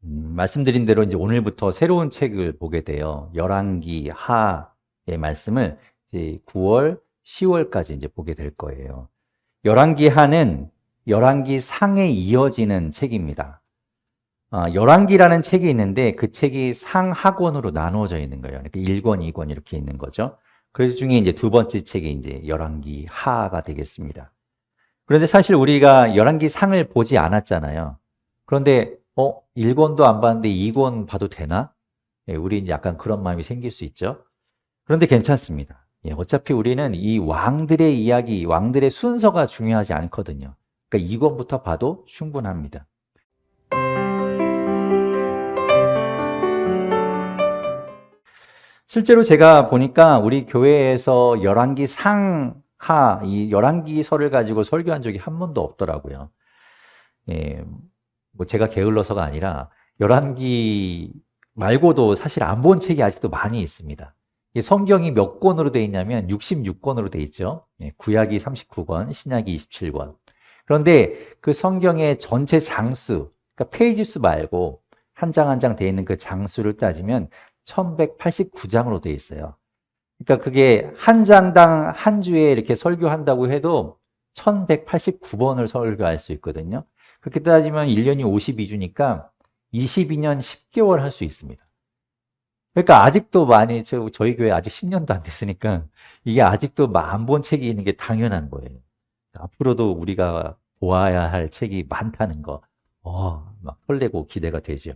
말씀드린 대로 이제 오늘부터 새로운 책을 보게 돼요. 열왕기 하의 말씀을 이제 9월, 10월까지 이제 보게 될 거예요. 열왕기 하는 열왕기 상에 이어지는 책입니다. 열왕기라는 책이 있는데 그 책이 상하권으로 나누어져 있는 거예요. 그러니까 1권, 2권 이렇게 있는 거죠. 그 중에 이제 두 번째 책이 이제 열왕기 하가 되겠습니다. 그런데 사실 우리가 열왕기 상을 보지 않았잖아요. 그런데 1권도 안 봤는데 2권 봐도 되나? 예, 우리 이제 약간 그런 마음이 생길 수 있죠. 그런데 괜찮습니다. 예, 어차피 우리는 이 왕들의 이야기, 왕들의 순서가 중요하지 않거든요. 그러니까 2권부터 봐도 충분합니다. 실제로 제가 보니까 우리 교회에서 열왕기 상하, 이 열왕기서를 가지고 설교한 적이 한 번도 없더라고요. 예, 뭐 제가 게을러서가 아니라 열왕기 말고도 사실 안 본 책이 아직도 많이 있습니다. 성경이 몇 권으로 되어 있냐면 66권으로 되어 있죠. 예, 구약이 39권, 신약이 27권. 그런데 그 성경의 전체 장수, 그러니까 페이지 수 말고 한 장 한 장 되어 있는 그 장수를 따지면 1189장으로 되어 있어요. 그러니까 그게 한 장당 한 주에 이렇게 설교한다고 해도 1189번을 설교할 수 있거든요. 그렇게 따지면 1년이 52주니까 22년 10개월 할 수 있습니다. 그러니까 아직도 많이, 저희 교회 아직 10년도 안 됐으니까 이게 아직도 안 본 책이 있는 게 당연한 거예요. 앞으로도 우리가 보아야 할 책이 많다는 거, 막 설레고 기대가 되죠.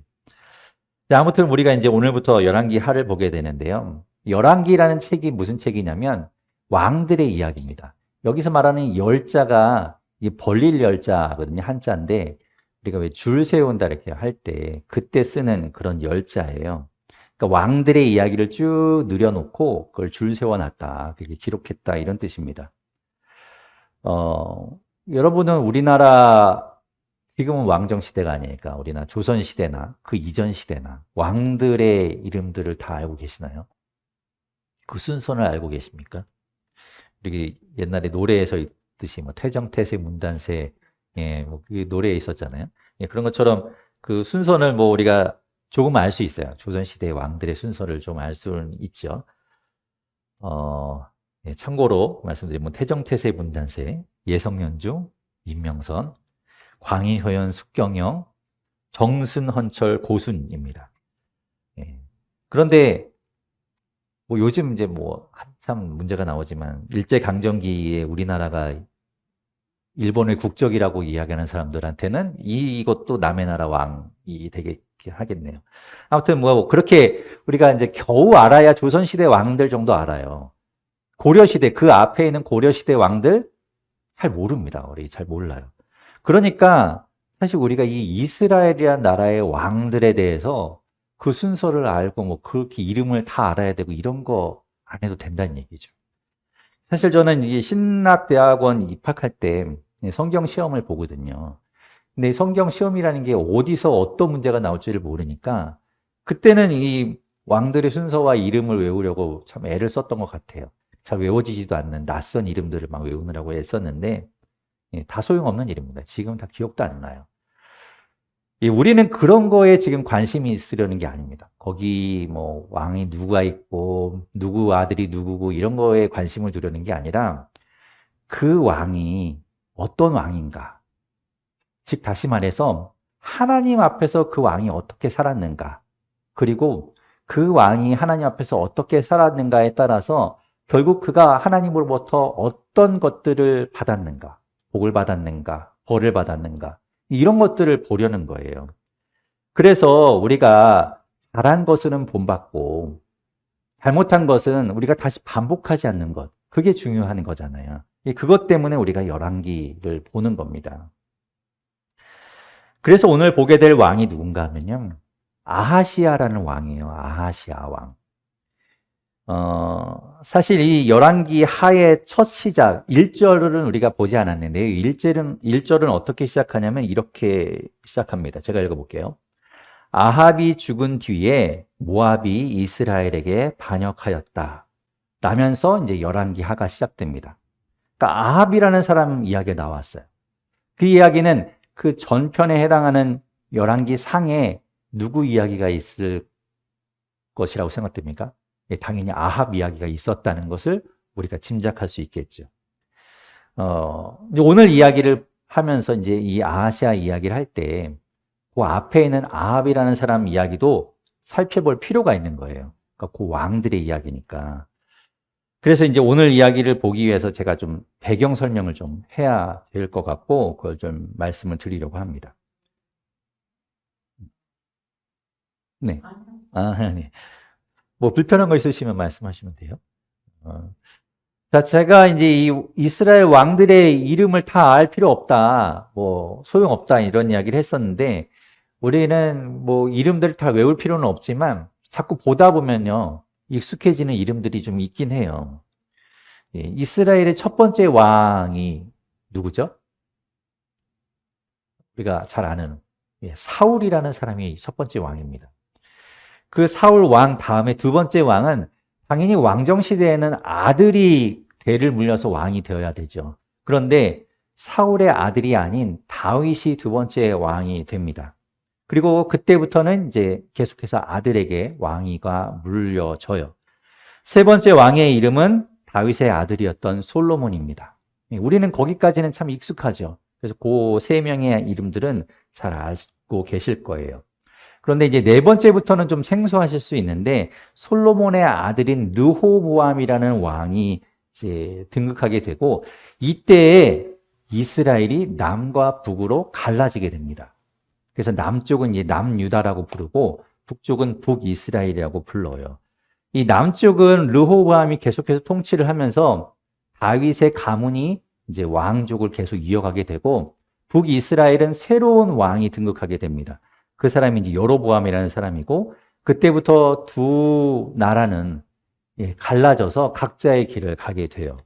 자, 아무튼 우리가 이제 오늘부터 열왕기 하를 보게 되는데요. 열왕기라는 책이 무슨 책이냐면 왕들의 이야기입니다. 여기서 말하는 열자가 이 벌릴 열자거든요. 한자인데 우리가 왜 줄 세운다 이렇게 할 때 그때 쓰는 그런 열자예요. 그러니까 왕들의 이야기를 쭉 늘여놓고 그걸 줄 세워놨다. 그렇게 기록했다. 이런 뜻입니다. 여러분은 우리나라 지금은 왕정 시대가 아니니까 우리나라 조선 시대나 그 이전 시대나 왕들의 이름들을 다 알고 계시나요? 그 순서를 알고 계십니까? 이렇게 옛날에 노래에서 있듯이 뭐 태정태세 문단세 예, 뭐그 노래에 있었잖아요. 예, 그런 것처럼 그 순서를 뭐 우리가 조금 알 수 있어요. 조선 시대의 왕들의 순서를 좀 알 수는 있죠. 예, 참고로 말씀드리면 태정태세 문단세, 예성연중, 임명선, 광희허연 숙경영, 정순헌철 고순입니다. 예. 그런데 뭐 요즘 이제 뭐 한참 문제가 나오지만 일제강점기에 우리나라가 일본의 국적이라고 이야기하는 사람들한테는 이것도 남의 나라 왕이 되게 하겠네요. 아무튼 뭐 그렇게 우리가 이제 겨우 알아야 조선시대 왕들 정도 알아요. 고려시대 그 앞에 있는 고려시대 왕들 잘 모릅니다. 우리 잘 몰라요. 그러니까 사실 우리가 이 이스라엘이라는 나라의 왕들에 대해서 그 순서를 알고 뭐 그렇게 이름을 다 알아야 되고 이런 거 안 해도 된다는 얘기죠. 사실 저는 이 신학대학원 입학할 때 성경 시험을 보거든요. 근데 성경 시험이라는 게 어디서 어떤 문제가 나올지를 모르니까 그때는 이 왕들의 순서와 이름을 외우려고 참 애를 썼던 것 같아요. 잘 외워지지도 않는 낯선 이름들을 막 외우느라고 애썼는데 다 소용없는 일입니다. 지금 다 기억도 안 나요. 우리는 그런 거에 지금 관심이 있으려는 게 아닙니다. 거기 뭐 왕이 누가 있고 누구 아들이 누구고 이런 거에 관심을 두려는 게 아니라 그 왕이 어떤 왕인가. 즉 다시 말해서 하나님 앞에서 그 왕이 어떻게 살았는가. 그리고 그 왕이 하나님 앞에서 어떻게 살았는가에 따라서 결국 그가 하나님으로부터 어떤 것들을 받았는가. 복을 받았는가. 벌을 받았는가. 이런 것들을 보려는 거예요. 그래서 우리가 잘한 것은 본받고 잘못한 것은 우리가 다시 반복하지 않는 것. 그게 중요한 거잖아요. 그것 때문에 우리가 열왕기를 보는 겁니다. 그래서 오늘 보게 될 왕이 누군가 하면요. 아하시아라는 왕이에요. 아하시아 왕. 사실 이 열왕기 하의 첫 시작, 1절은 우리가 보지 않았는데요. 1절은 어떻게 시작하냐면 이렇게 시작합니다. 제가 읽어볼게요. 아합이 죽은 뒤에 모압이 이스라엘에게 반역하였다. 라면서 이제 열왕기 하가 시작됩니다. 그러니까 아합이라는 사람 이야기가 나왔어요. 그 이야기는 그 전편에 해당하는 열왕기 상에 누구 이야기가 있을 것이라고 생각됩니까? 예, 당연히 아합 이야기가 있었다는 것을 우리가 짐작할 수 있겠죠. 이제 오늘 이야기를 하면서 이제 이 아하시아 이야기를 할 때, 그 앞에 있는 아합이라는 사람 이야기도 살펴볼 필요가 있는 거예요. 그러니까 그 왕들의 이야기니까. 그래서 이제 오늘 이야기를 보기 위해서 제가 좀 배경 설명을 좀 해야 될 것 같고, 그걸 좀 말씀을 드리려고 합니다. 네. 네. 뭐 불편한 거 있으시면 말씀하시면 돼요. 자, 제가 이제 이 이스라엘 왕들의 이름을 다 알 필요 없다, 뭐 소용없다 이런 이야기를 했었는데, 우리는 뭐 이름들을 다 외울 필요는 없지만 자꾸 보다 보면요, 익숙해지는 이름들이 좀 있긴 해요. 예, 이스라엘의 첫 번째 왕이 누구죠? 우리가 잘 아는 사울이라는 사람이 첫 번째 왕입니다. 그 사울 왕 다음에 두 번째 왕은 당연히 왕정 시대에는 아들이 대를 물려서 왕이 되어야 되죠. 그런데 사울의 아들이 아닌 다윗이 두 번째 왕이 됩니다. 그리고 그때부터는 이제 계속해서 아들에게 왕위가 물려져요. 세 번째 왕의 이름은 다윗의 아들이었던 솔로몬입니다. 우리는 거기까지는 참 익숙하죠. 그래서 그 세 명의 이름들은 잘 알고 계실 거예요. 그런데 이제 네 번째부터는 좀 생소하실 수 있는데, 솔로몬의 아들인 르호보암이라는 왕이 이제 등극하게 되고, 이때에 이스라엘이 남과 북으로 갈라지게 됩니다. 그래서 남쪽은 이제 남유다라고 부르고 북쪽은 북이스라엘이라고 불러요. 이 남쪽은 르호보암이 계속해서 통치를 하면서 다윗의 가문이 이제 왕족을 계속 이어가게 되고, 북이스라엘은 새로운 왕이 등극하게 됩니다. 그 사람이 이제 여로보암이라는 사람이고, 그때부터 두 나라는 갈라져서 각자의 길을 가게 돼요.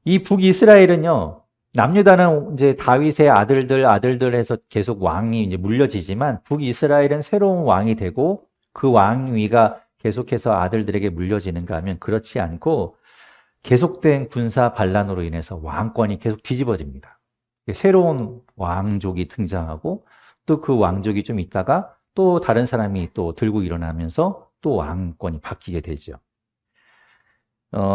이 북이스라엘은요, 남유다는 이제 다윗의 아들들 해서 계속 왕이 이제 물려지지만, 북이스라엘은 새로운 왕이 되고 그 왕위가 계속해서 아들들에게 물려지는가 하면 그렇지 않고, 계속된 군사 반란으로 인해서 왕권이 계속 뒤집어집니다. 새로운 왕족이 등장하고, 또 그 왕족이 좀 있다가 또 다른 사람이 또 들고 일어나면서 또 왕권이 바뀌게 되죠.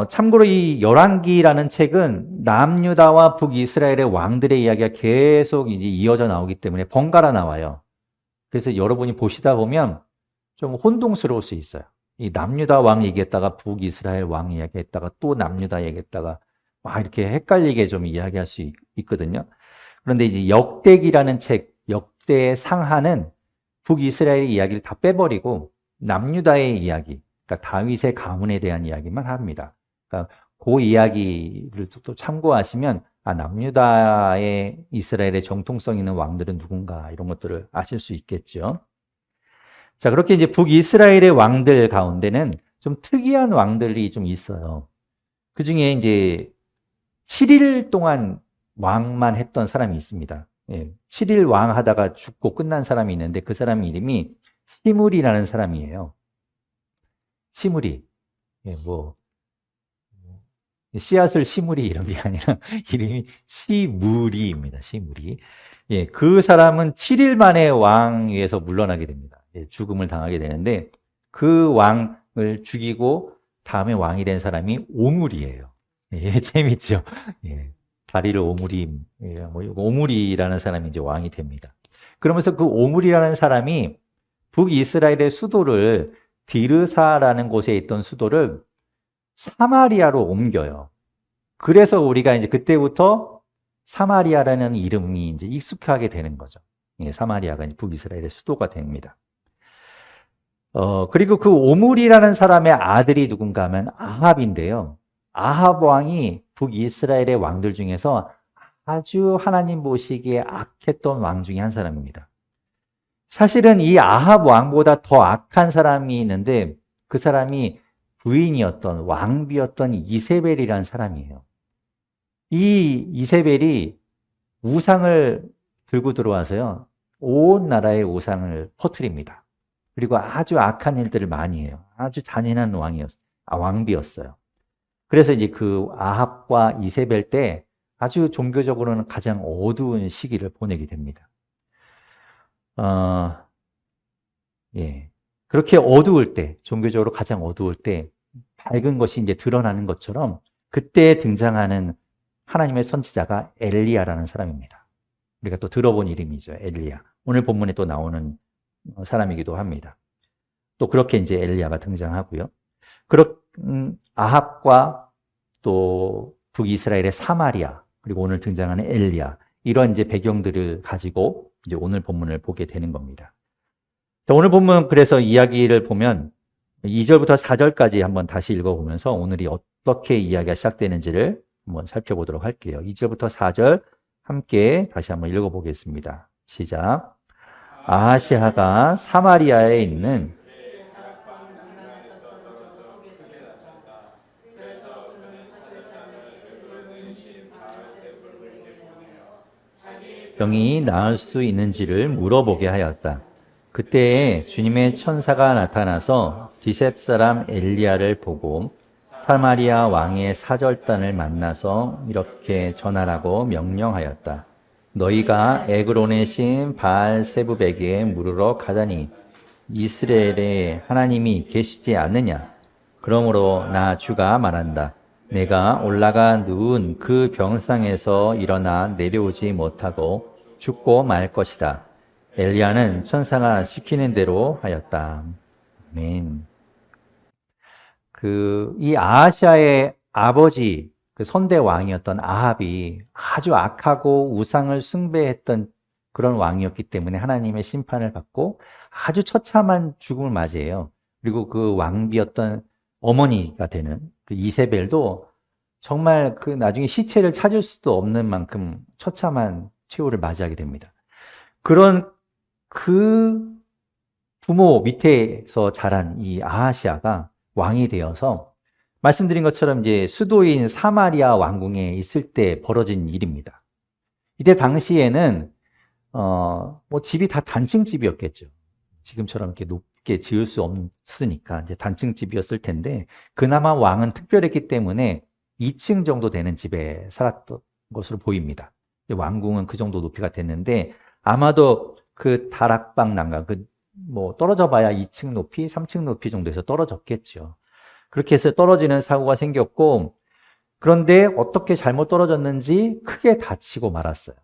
참고로 이 열왕기라는 책은 남유다와 북이스라엘의 왕들의 이야기가 계속 이제 이어져 나오기 때문에 번갈아 나와요. 그래서 여러분이 보시다 보면 좀 혼동스러울 수 있어요. 이 남유다 왕 얘기했다가 북이스라엘 왕 이야기했다가 또 남유다 얘기했다가 막 이렇게 헷갈리게 좀 이야기할 수 있거든요. 그런데 이제 역대기라는 책, 역대의 상하는 북이스라엘의 이야기를 다 빼버리고 남유다의 이야기, 그러니까 다윗의 가문에 대한 이야기만 합니다. 그러니까 그 이야기를 또 참고하시면, 남유다의 이스라엘의 정통성 있는 왕들은 누군가 이런 것들을 아실 수 있겠죠. 자, 그렇게 이제 북이스라엘의 왕들 가운데는 좀 특이한 왕들이 좀 있어요. 그 중에 이제 7일 동안 왕만 했던 사람이 있습니다. 7일 왕 하다가 죽고 끝난 사람이 있는데, 그 사람 이름이 시므리라는 사람이에요. 시므리. 뭐 씨앗을 시므리 이런 게 아니라 이름이 시므리입니다. 시므리. 그 사람은 7일 만에 왕위에서 물러나게 됩니다. 죽음을 당하게 되는데, 그 왕을 죽이고 다음에 왕이 된 사람이 오므리예요. 재밌죠? 다리를 오므리, 뭐 오므리라는 사람이 이제 왕이 됩니다. 그러면서 그 오므리라는 사람이 북이스라엘의 수도를, 디르사라는 곳에 있던 수도를 사마리아로 옮겨요. 그래서 우리가 이제 그때부터 사마리아라는 이름이 이제 익숙하게 되는 거죠. 사마리아가 이제 북이스라엘의 수도가 됩니다. 그리고 그 오므리라는 사람의 아들이 누군가 하면 아합인데요. 아합 왕이 북이스라엘의 왕들 중에서 아주 하나님 보시기에 악했던 왕 중에 한 사람입니다. 사실은 이 아합 왕보다 더 악한 사람이 있는데, 그 사람이 부인이었던, 왕비였던 이세벨이라는 사람이에요. 이 이세벨이 우상을 들고 들어와서요, 온 나라의 우상을 퍼뜨립니다. 그리고 아주 악한 일들을 많이 해요. 아주 잔인한 왕비였어요. 그래서 이제 그 아합과 이세벨 때 아주 종교적으로는 가장 어두운 시기를 보내게 됩니다. 어, 예. 그렇게 어두울 때, 종교적으로 가장 어두울 때, 밝은 것이 이제 드러나는 것처럼, 그때 등장하는 하나님의 선지자가 엘리야라는 사람입니다. 우리가 또 들어본 이름이죠. 엘리야. 오늘 본문에 또 나오는 사람이기도 합니다. 또 그렇게 이제 엘리야가 등장하고요. 아합과 또 북이스라엘의 사마리아, 그리고 오늘 등장하는 엘리야, 이런 이제 배경들을 가지고 이제 오늘 본문을 보게 되는 겁니다. 오늘 본문 그래서 이야기를 보면 2절부터 4절까지 한번 다시 읽어보면서 오늘이 어떻게 이야기가 시작되는지를 한번 살펴보도록 할게요. 2절부터 4절 함께 다시 한번 읽어보겠습니다. 시작. 아하시아가 사마리아에 있는 병이 나을 수 있는지를 물어보게 하였다. 그때에 주님의 천사가 나타나서 디셉 사람 엘리야를 보고 사마리아 왕의 사절단을 만나서 이렇게 전하라고 명령하였다. 너희가 에그론의 신 바알세부백에 물으러 가다니 이스라엘에 하나님이 계시지 않느냐? 그러므로 나 주가 말한다. 내가 올라가 누운 그 병상에서 일어나 내려오지 못하고 죽고 말 것이다. 엘리야는 천사가 시키는 대로 하였다. 아멘. 이 아하시아의 아버지, 그 선대 왕이었던 아합이 아주 악하고 우상을 숭배했던 그런 왕이었기 때문에 하나님의 심판을 받고 아주 처참한 죽음을 맞이해요. 그리고 그 왕비였던 어머니가 되는 그 이세벨도 정말 그 나중에 시체를 찾을 수도 없는 만큼 처참한 최후를 맞이하게 됩니다. 그런 그 부모 밑에서 자란 이 아하시아가 왕이 되어서 말씀드린 것처럼 이제 수도인 사마리아 왕궁에 있을 때 벌어진 일입니다. 이때 당시에는 뭐 집이 다 단층 집이었겠죠. 지금처럼 이렇게 높게 지을 수 없으니까 이제 단층 집이었을 텐데 그나마 왕은 특별했기 때문에 2층 정도 되는 집에 살았던 것으로 보입니다. 왕궁은 그 정도 높이가 됐는데 아마도 그 다락방 난간 뭐 떨어져 봐야 2층 높이, 3층 높이 정도에서 떨어졌겠죠. 그렇게 해서 떨어지는 사고가 생겼고 그런데 어떻게 잘못 떨어졌는지 크게 다치고 말았어요.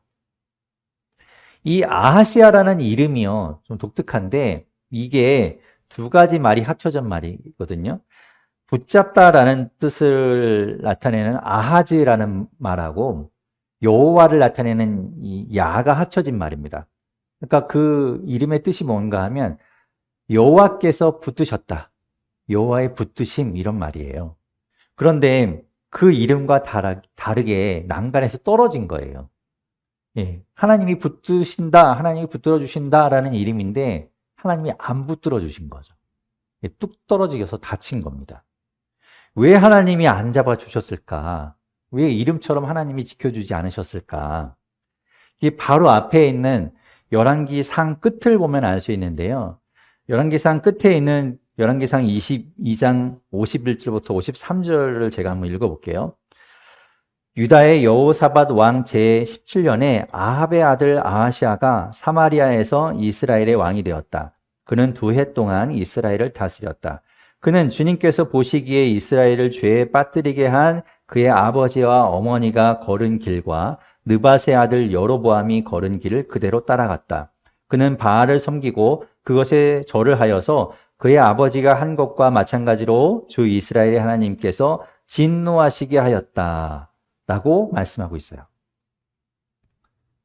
이 아하시아라는 이름이요, 좀 독특한데 이게 두 가지 말이 합쳐진 말이거든요. 붙잡다라는 뜻을 나타내는 아하즈라는 말하고 여호와를 나타내는 이 야가 합쳐진 말입니다. 그러니까 그 이름의 뜻이 뭔가 하면 여호와께서 붙드셨다. 여호와의 붙드심 이런 말이에요. 그런데 그 이름과 다르게 난간에서 떨어진 거예요. 예, 하나님이 붙드신다, 하나님이 붙들어 주신다라는 이름인데 하나님이 안 붙들어 주신 거죠. 예, 뚝 떨어지셔서 다친 겁니다. 왜 하나님이 안 잡아 주셨을까? 왜 이름처럼 하나님이 지켜주지 않으셨을까? 이게 바로 앞에 있는 열왕기상 끝을 보면 알 수 있는데요. 열왕기상 끝에 있는 열왕기상 22장 51절부터 53절을 제가 한번 읽어볼게요. 유다의 여호사밧 왕 제17년에 아합의 아들 아하시아가 사마리아에서 이스라엘의 왕이 되었다. 그는 2해 동안 이스라엘을 다스렸다. 그는 주님께서 보시기에 이스라엘을 죄에 빠뜨리게 한 그의 아버지와 어머니가 걸은 길과 느밧의 아들 여로보암이 걸은 길을 그대로 따라갔다. 그는 바알을 섬기고 그것에 절을 하여서 그의 아버지가 한 것과 마찬가지로 주 이스라엘의 하나님께서 진노하시게 하였다. 라고 말씀하고 있어요.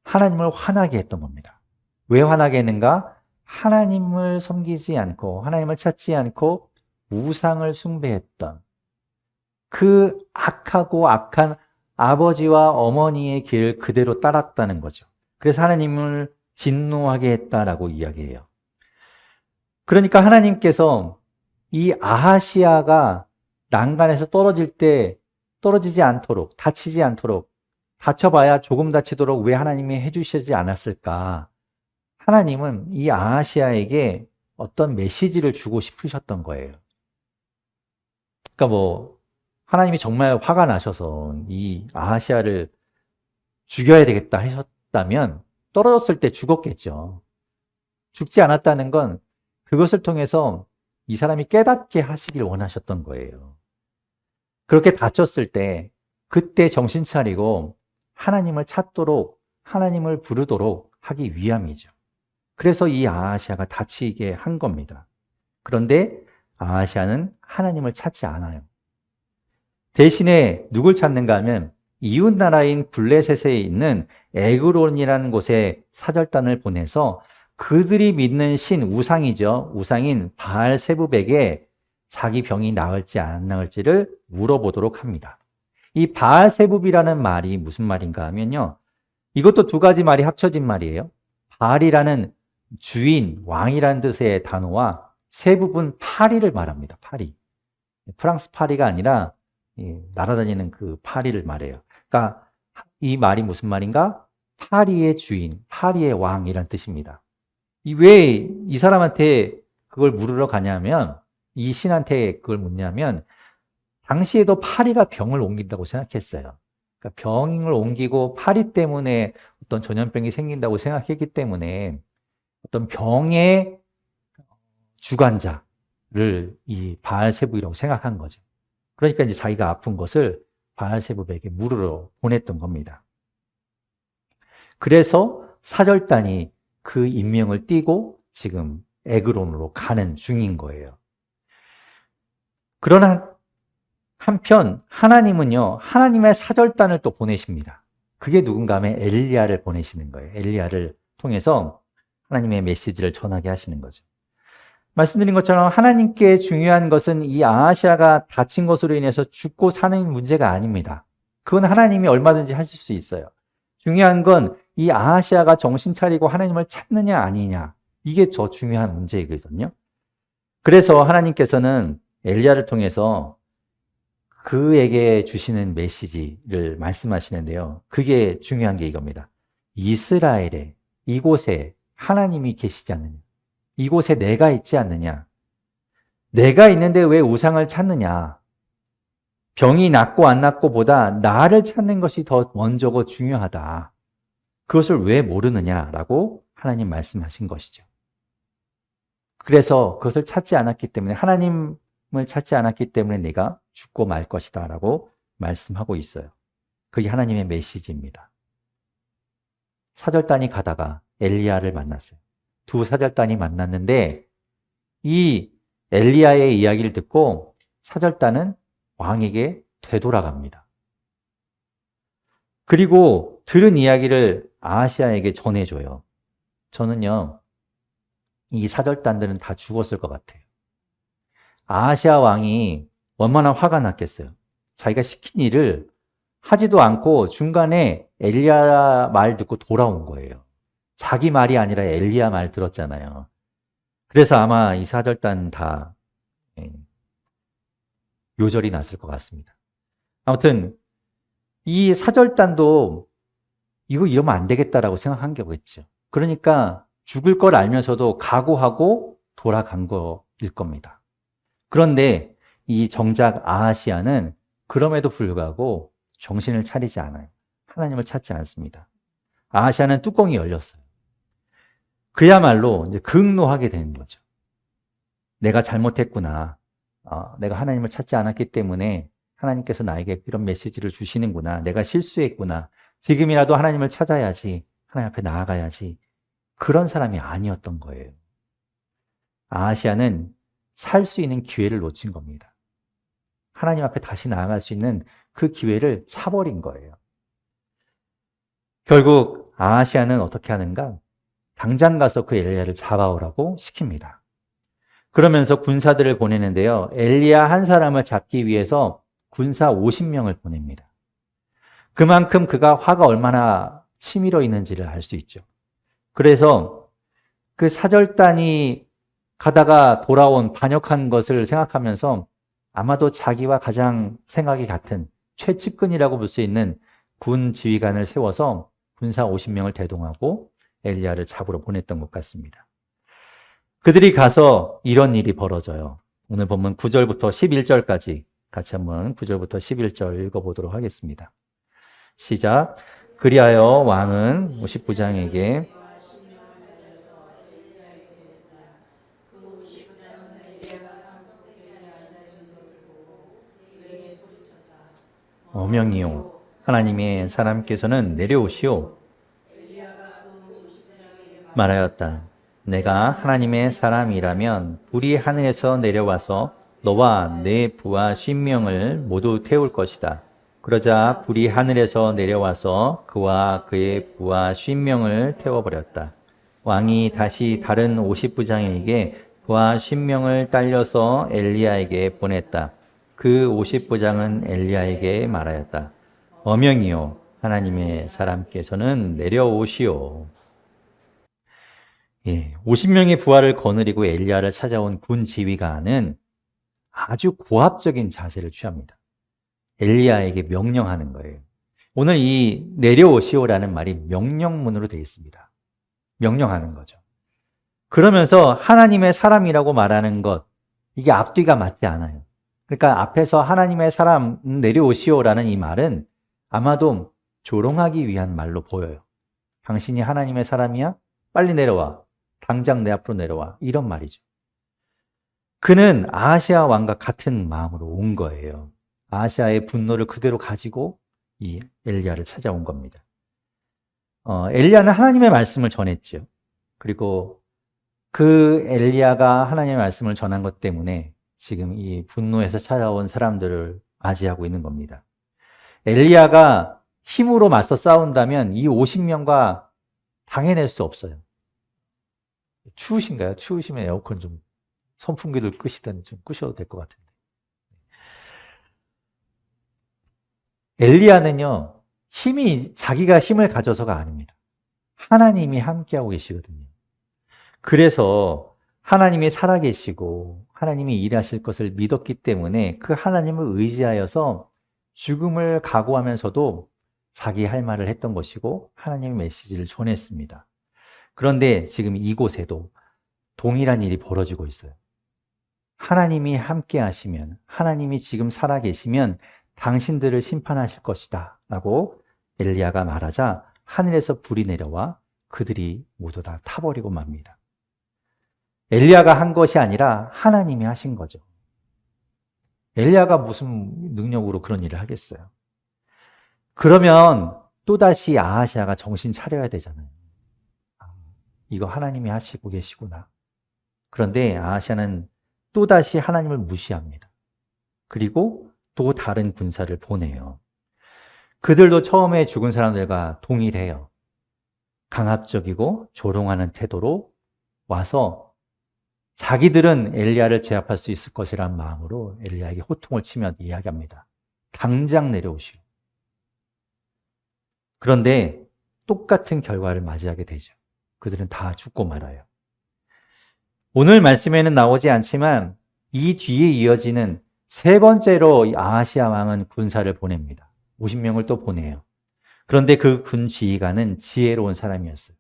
하나님을 화나게 했던 겁니다. 왜 화나게 했는가? 하나님을 섬기지 않고 하나님을 찾지 않고 우상을 숭배했던 그 악하고 악한 아버지와 어머니의 길 그대로 따랐다는 거죠. 그래서 하나님을 진노하게 했다라고 이야기해요. 그러니까 하나님께서 이 아하시아가 난간에서 떨어질 때 떨어지지 않도록, 다치지 않도록, 다쳐봐야 조금 다치도록 왜 하나님이 해주시지 않았을까? 하나님은 이 아하시아에게 어떤 메시지를 주고 싶으셨던 거예요. 그러니까 뭐 하나님이 정말 화가 나셔서 이 아하시아를 죽여야 되겠다 하셨다면 떨어졌을 때 죽었겠죠. 죽지 않았다는 건 그것을 통해서 이 사람이 깨닫게 하시길 원하셨던 거예요. 그렇게 다쳤을 때 그때 정신 차리고 하나님을 찾도록 하나님을 부르도록 하기 위함이죠. 그래서 이 아하시아가 다치게 한 겁니다. 그런데 아하시아는 하나님을 찾지 않아요. 대신에 누굴 찾는가 하면 이웃 나라인 블레셋에 있는 에그론이라는 곳에 사절단을 보내서 그들이 믿는 신 우상이죠. 우상인 바알세붑에게 자기 병이 나을지 안 나을지를 물어보도록 합니다. 이 바알세붑이라는 말이 무슨 말인가 하면요. 이것도 두 가지 말이 합쳐진 말이에요. 바알이라는 주인, 왕이라는 뜻의 단어와 세붑은 파리를 말합니다. 파리. 프랑스 파리가 아니라 날아다니는 그 파리를 말해요. 그러니까 이 말이 무슨 말인가? 파리의 주인, 파리의 왕이란 뜻입니다. 왜 이 사람한테 그걸 물으러 가냐면, 이 신한테 그걸 묻냐면, 당시에도 파리가 병을 옮긴다고 생각했어요. 그러니까 병을 옮기고 파리 때문에 어떤 전염병이 생긴다고 생각했기 때문에 어떤 병의 주관자를 이 바알세붑이라고 생각한 거죠. 그러니까 이제 자기가 아픈 것을 바알세붑에게 물으러 보냈던 겁니다. 그래서 사절단이 그 인명을 띠고 지금 에그론으로 가는 중인 거예요. 그러나 한편 하나님은요, 하나님의 사절단을 또 보내십니다. 그게 누군가 하면 엘리야를 보내시는 거예요. 엘리야를 통해서 하나님의 메시지를 전하게 하시는 거죠. 말씀드린 것처럼 하나님께 중요한 것은 이 아하시아가 다친 것으로 인해서 죽고 사는 문제가 아닙니다. 그건 하나님이 얼마든지 하실 수 있어요. 중요한 건 이 아하시아가 정신 차리고 하나님을 찾느냐 아니냐, 이게 더 중요한 문제이거든요. 그래서 하나님께서는 엘리야를 통해서 그에게 주시는 메시지를 말씀하시는데요. 그게 중요한 게 이겁니다. 이스라엘에, 이곳에 하나님이 계시지 않느냐, 이곳에 내가 있지 않느냐, 내가 있는데 왜 우상을 찾느냐, 병이 낫고 안 낫고 보다 나를 찾는 것이 더 먼저고 중요하다. 그것을 왜 모르느냐라고 하나님 말씀하신 것이죠. 그래서 그것을 찾지 않았기 때문에, 하나님을 찾지 않았기 때문에 내가 죽고 말 것이다 라고 말씀하고 있어요. 그게 하나님의 메시지입니다. 사절단이 가다가 엘리야를 만났어요. 두 사절단이 만났는데 이 엘리야의 이야기를 듣고 사절단은 왕에게 되돌아갑니다. 그리고 들은 이야기를 아하시아에게 전해줘요. 저는요, 이 사절단들은 다 죽었을 것 같아요. 아하시아 왕이 얼마나 화가 났겠어요. 자기가 시킨 일을 하지도 않고 중간에 엘리야 말 듣고 돌아온 거예요. 자기 말이 아니라 엘리야 말 들었잖아요. 그래서 아마 이 사절단 다 요절이 났을 것 같습니다. 아무튼 이 사절단도 이거 이러면 안 되겠다라고 생각한 거겠죠. 그러니까 죽을 걸 알면서도 각오하고 돌아간 거일 겁니다. 그런데 이 정작 아하시아는 그럼에도 불구하고 정신을 차리지 않아요. 하나님을 찾지 않습니다. 아하시아는 뚜껑이 열렸어요. 그야말로 이제 극노하게 되는 거죠. 내가 잘못했구나. 내가 하나님을 찾지 않았기 때문에 하나님께서 나에게 이런 메시지를 주시는구나. 내가 실수했구나. 지금이라도 하나님을 찾아야지. 하나님 앞에 나아가야지. 그런 사람이 아니었던 거예요. 아하시아는 살 수 있는 기회를 놓친 겁니다. 하나님 앞에 다시 나아갈 수 있는 그 기회를 사버린 거예요. 결국 아하시아는 어떻게 하는가? 당장 가서 그 엘리야를 잡아오라고 시킵니다. 그러면서 군사들을 보내는데요. 엘리야 한 사람을 잡기 위해서 군사 50명을 보냅니다. 그만큼 그가 화가 얼마나 치밀어 있는지를 알 수 있죠. 그래서 그 사절단이 가다가 돌아온 반역한 것을 생각하면서 아마도 자기와 가장 생각이 같은 최측근이라고 볼 수 있는 군 지휘관을 세워서 군사 50명을 대동하고 엘리야를 잡으러 보냈던 것 같습니다. 그들이 가서 이런 일이 벌어져요. 오늘 본문 9절부터 11절까지 같이 한번 9절부터 11절 읽어보도록 하겠습니다. 시작. 그리하여 왕은 50부장에게 어명이요 하나님의 사람께서는 내려오시오 말하였다. 내가 하나님의 사람이라면 불이 하늘에서 내려와서 너와 내 부하 50명을 모두 태울 것이다. 그러자 불이 하늘에서 내려와서 그와 그의 부하 50명을 태워버렸다. 왕이 다시 다른 50부장에게 부하 50명을 딸려서 엘리야에게 보냈다. 그 50부장은 엘리야에게 말하였다. 어명이요 하나님의 사람께서는 내려오시오. 50명의 부하를 거느리고 엘리야를 찾아온 군 지휘관은 아주 고압적인 자세를 취합니다. 엘리야에게 명령하는 거예요. 오늘 이 내려오시오라는 말이 명령문으로 되어 있습니다. 명령하는 거죠. 그러면서 하나님의 사람이라고 말하는 것, 이게 앞뒤가 맞지 않아요. 그러니까 앞에서 하나님의 사람 내려오시오라는 이 말은 아마도 조롱하기 위한 말로 보여요. 당신이 하나님의 사람이야? 빨리 내려와. 당장 내 앞으로 내려와. 이런 말이죠. 그는 아하시아 왕과 같은 마음으로 온 거예요. 아하시아의 분노를 그대로 가지고 이 엘리야를 찾아온 겁니다. 엘리야는 하나님의 말씀을 전했죠. 그리고 그 엘리야가 하나님의 말씀을 전한 것 때문에 지금 이 분노에서 찾아온 사람들을 맞이하고 있는 겁니다. 엘리야가 힘으로 맞서 싸운다면 이 50명과 당해낼 수 없어요. 추우신가요? 추우시면 에어컨 좀 선풍기를 끄시든 좀 끄셔도 될 것 같은데. 엘리야는요, 자기가 힘을 가져서가 아닙니다. 하나님이 함께하고 계시거든요. 그래서 하나님이 살아계시고 하나님이 일하실 것을 믿었기 때문에 그 하나님을 의지하여서 죽음을 각오하면서도 자기 할 말을 했던 것이고 하나님의 메시지를 전했습니다. 그런데 지금 이곳에도 동일한 일이 벌어지고 있어요. 하나님이 함께 하시면, 하나님이 지금 살아계시면 당신들을 심판하실 것이다 라고 엘리야가 말하자 하늘에서 불이 내려와 그들이 모두 다 타버리고 맙니다. 엘리야가 한 것이 아니라 하나님이 하신 거죠. 엘리야가 무슨 능력으로 그런 일을 하겠어요? 그러면 또다시 아하시아가 정신 차려야 되잖아요. 이거 하나님이 하시고 계시구나. 그런데 아하시아는 또다시 하나님을 무시합니다. 그리고 또 다른 군사를 보내요. 그들도 처음에 죽은 사람들과 동일해요. 강압적이고 조롱하는 태도로 와서 자기들은 엘리야를 제압할 수 있을 것이라는 마음으로 엘리야에게 호통을 치며 이야기합니다. 당장 내려오시오. 그런데 똑같은 결과를 맞이하게 되죠. 그들은 다 죽고 말아요. 오늘 말씀에는 나오지 않지만 이 뒤에 이어지는 세 번째로 아하시아 왕은 군사를 보냅니다. 50명을 또 보내요. 그런데 그 군 지휘관은 지혜로운 사람이었어요.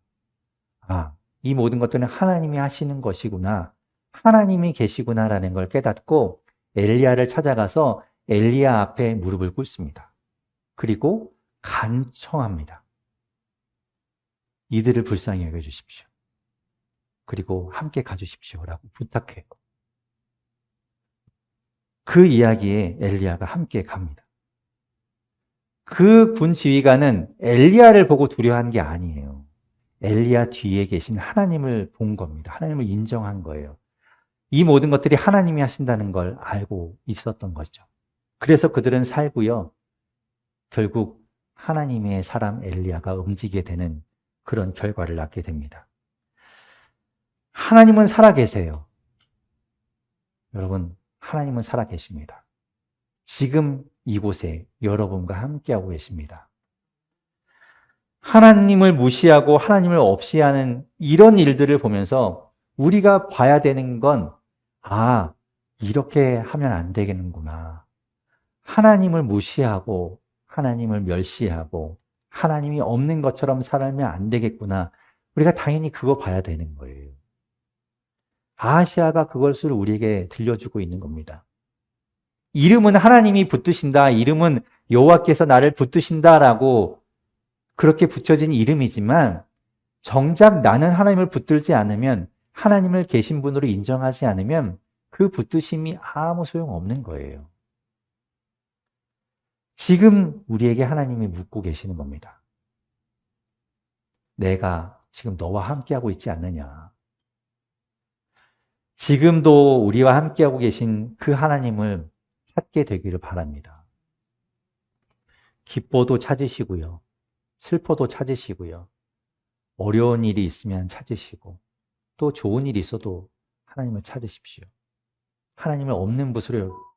이 모든 것들은 하나님이 하시는 것이구나. 하나님이 계시구나라는 걸 깨닫고 엘리야를 찾아가서 엘리야 앞에 무릎을 꿇습니다. 그리고 간청합니다. 이들을 불쌍히 여겨주십시오. 그리고 함께 가주십시오라고 부탁해요. 그 이야기에 엘리야가 함께 갑니다. 그 군 지휘관은 엘리야를 보고 두려워한 게 아니에요. 엘리야 뒤에 계신 하나님을 본 겁니다. 하나님을 인정한 거예요. 이 모든 것들이 하나님이 하신다는 걸 알고 있었던 거죠. 그래서 그들은 살고요. 결국 하나님의 사람 엘리야가 움직이게 되는 그런 결과를 낳게 됩니다. 하나님은 살아계세요. 여러분, 하나님은 살아계십니다. 지금 이곳에 여러분과 함께하고 계십니다. 하나님을 무시하고 하나님을 없이 하는 이런 일들을 보면서 우리가 봐야 되는 건 이렇게 하면 안 되겠는구나. 하나님을 무시하고 하나님을 멸시하고 하나님이 없는 것처럼 살면 안 되겠구나. 우리가 당연히 그거 봐야 되는 거예요. 아하시아가 그것을 우리에게 들려주고 있는 겁니다. 이름은 하나님이 붙드신다. 이름은 여호와께서 나를 붙드신다라고 그렇게 붙여진 이름이지만 정작 나는 하나님을 붙들지 않으면 하나님을 계신 분으로 인정하지 않으면 그 붙드심이 아무 소용없는 거예요. 지금 우리에게 하나님이 묻고 계시는 겁니다. 내가 지금 너와 함께하고 있지 않느냐. 지금도 우리와 함께하고 계신 그 하나님을 찾게 되기를 바랍니다. 기뻐도 찾으시고요. 슬퍼도 찾으시고요. 어려운 일이 있으면 찾으시고 또 좋은 일이 있어도 하나님을 찾으십시오. 하나님을 없는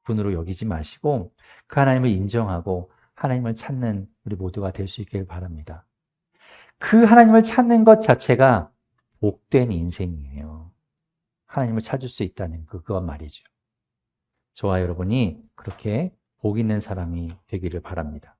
분으로 여기지 마시고 그 하나님을 인정하고 하나님을 찾는 우리 모두가 될 수 있기를 바랍니다. 그 하나님을 찾는 것 자체가 복된 인생이에요. 하나님을 찾을 수 있다는 그것 말이죠. 저와 여러분이 그렇게 복 있는 사람이 되기를 바랍니다.